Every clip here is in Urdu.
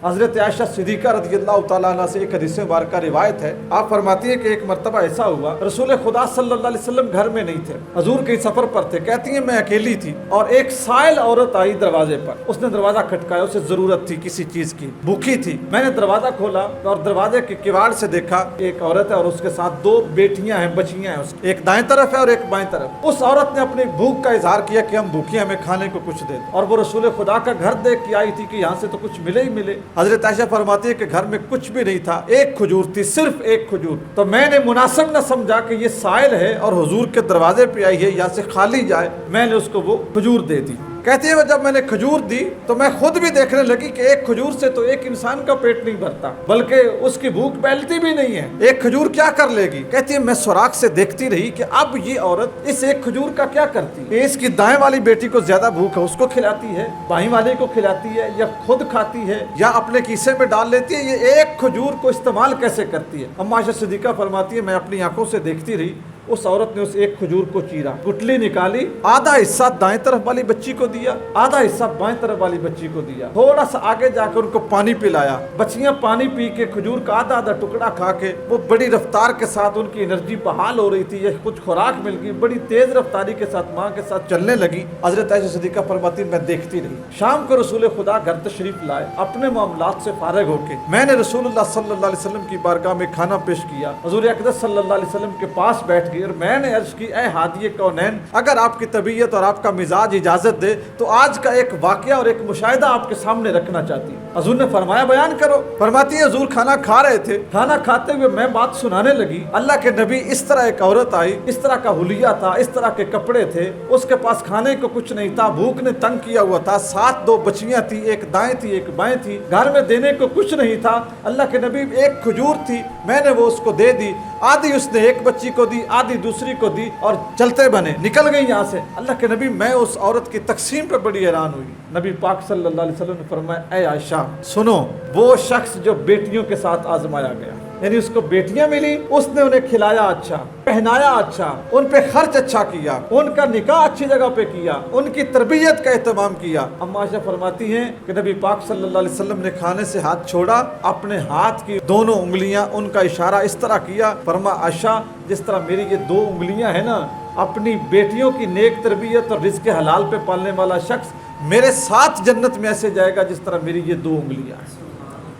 حضرت عائشہ صدیقہ رضی اللہ تعالیٰ عنہ سے ایک حدیث مبارکہ روایت ہے، آپ فرماتی ہیں کہ ایک مرتبہ ایسا ہوا رسول خدا صلی اللہ علیہ وسلم گھر میں نہیں تھے، حضور کہیں سفر پر تھے۔ کہتی ہیں میں اکیلی تھی اور ایک سائل عورت آئی دروازے پر، اس نے دروازہ کھٹکایا، اسے ضرورت تھی کسی چیز کی، بھوکی تھی۔ میں نے دروازہ کھولا اور دروازے کے کواڑ سے دیکھا ایک عورت ہے اور اس کے ساتھ دو بیٹیاں ہیں، بچیاں ہیں، ایک دائیں طرف ہے اور ایک بائیں طرف۔ اس عورت نے اپنی بھوک کا اظہار کیا کہ ہم بھوکی، ہمیں کھانے کو کچھ دے، اور وہ رسول خدا کا گھر دیکھ کے آئی تھی کہ یہاں سے تو کچھ ملے ہی ملے۔ حضرت عائشہ فرماتی ہے کہ گھر میں کچھ بھی نہیں تھا، ایک کھجور تھی، صرف ایک کھجور۔ تو میں نے مناسب نہ سمجھا کہ یہ سائل ہے اور حضور کے دروازے پہ آئی ہے، یہاں سے خالی جائے، میں نے اس کو وہ کھجور دے دی۔ کہتی ہے جب میں نے کھجور دی تو میں خود بھی دیکھنے لگی کہ ایک کھجور سے تو ایک انسان کا پیٹ نہیں بھرتا، بلکہ اس کی بھوک پھیلتی بھی نہیں ہے، ایک کھجور کیا کر لے گی۔ کہتی ہے میں سوراخ سے دیکھتی رہی کہ اب یہ عورت اس ایک کھجور کا کیا کرتی ہے، اس کی دائیں والی بیٹی کو زیادہ بھوک ہے، اس کو کھلاتی ہے، بائیں والے کو کھلاتی ہے، یا خود کھاتی ہے یا اپنے کیسے میں ڈال لیتی ہے، یہ ایک کھجور کو استعمال کیسے کرتی ہے۔ اما عائشہ صدیقہ فرماتی ہے میں اپنی آنکھوں سے دیکھتی رہی، اس عورت نے اس ایک کھجور کو چیرا، گٹلی نکالی، آدھا حصہ دائیں طرف والی بچی کو دیا، آدھا حصہ بائیں طرف والی بچی کو دیا، تھوڑا سا آگے جا کر ان کو پانی پلایا۔ بچیاں پانی پی کے کھجور کا آدھا آدھا ٹکڑا کھا کے وہ بڑی رفتار کے ساتھ، ان کی انرجی بحال ہو رہی تھی، یہ کچھ خوراک مل گئی، بڑی تیز رفتاری کے ساتھ ماں کے ساتھ چلنے لگی۔ حضرت عائشہ صدیقہ فرماتی میں دیکھتی رہی۔ شام کو رسول خدا گھر تشریف لائے، اپنے معاملات سے فارغ ہو کے میں نے رسول اللہ صلی اللہ علیہ وسلم کی بارگاہ میں کھانا پیش کیا، حضور اقدس صلی اللہ علیہ وسلم کے پاس بیٹھ گئی اور میں نے عرض کی اے ہادی کونین، اگر آپ کی طبیعت اور آپ کا مزاج اجازت دے تو آج کا ایک واقعہ اور ایک مشاہدہ آپ کے سامنے رکھنا چاہتی ہوں۔ حضور نے فرمایا بیان کرو۔ فرماتی ہے حضور کھانا کھا رہے تھے، کھانا کھاتے ہوئے میں بات سنانے لگی، اللہ کے نبی اس طرح ایک عورت آئی، اس طرح کا حلیہ تھا، اس طرح کے کپڑے تھے، اس کے پاس کھانے کو کچھ نہیں تھا، بھوک نے تنگ کیا ہوا تھا، ساتھ دو بچیاں تھی، ایک دائیں تھی ایک بائیں تھی، گھر میں دینے کو کچھ نہیں تھا۔ اللہ کے نبی ایک کھجور تھی، میں نے وہ اس کو دے دی، آدھی اس نے ایک بچی کو دی، آدھی دوسری کو دی، اور چلتے بنے، نکل گئی یہاں سے۔ اللہ کے نبی میں اس عورت کی تقسیم پہ بڑی حیران ہوئی۔ نبی پاک صلی اللہ علیہ وسلم نے فرمایا اے عائشہ سنو، وہ شخص جو بیٹیوں کے ساتھ آزمایا گیا، یعنی اس کو بیٹیاں ملی، اس نے انہیں کھلایا اچھا، پہنایا اچھا، ان پہ خرچ اچھا کیا، ان کا نکاح اچھی جگہ پہ کیا، ان کی تربیت کا اہتمام کیا۔ اما عائشہ فرماتی ہیں کہ نبی پاک صلی اللہ علیہ وسلم نے کھانے سے ہاتھ چھوڑا، اپنے ہاتھ کی دونوں انگلیاں ان کا اشارہ اس طرح کیا، فرما عائشہ جس طرح میری یہ دو انگلیاں ہیں نا، اپنی بیٹیوں کی نیک تربیت اور رزق حلال پہ پالنے والا شخص میرے ساتھ جنت میں ایسے جائے گا جس طرح میری یہ دو انگلیاں ہیں۔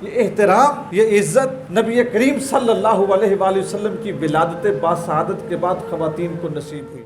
یہ احترام، یہ عزت نبی کریم صلی اللہ علیہ وآلہ وسلم کی ولادت با سعادت کے بعد خواتین کو نصیب ہوئی۔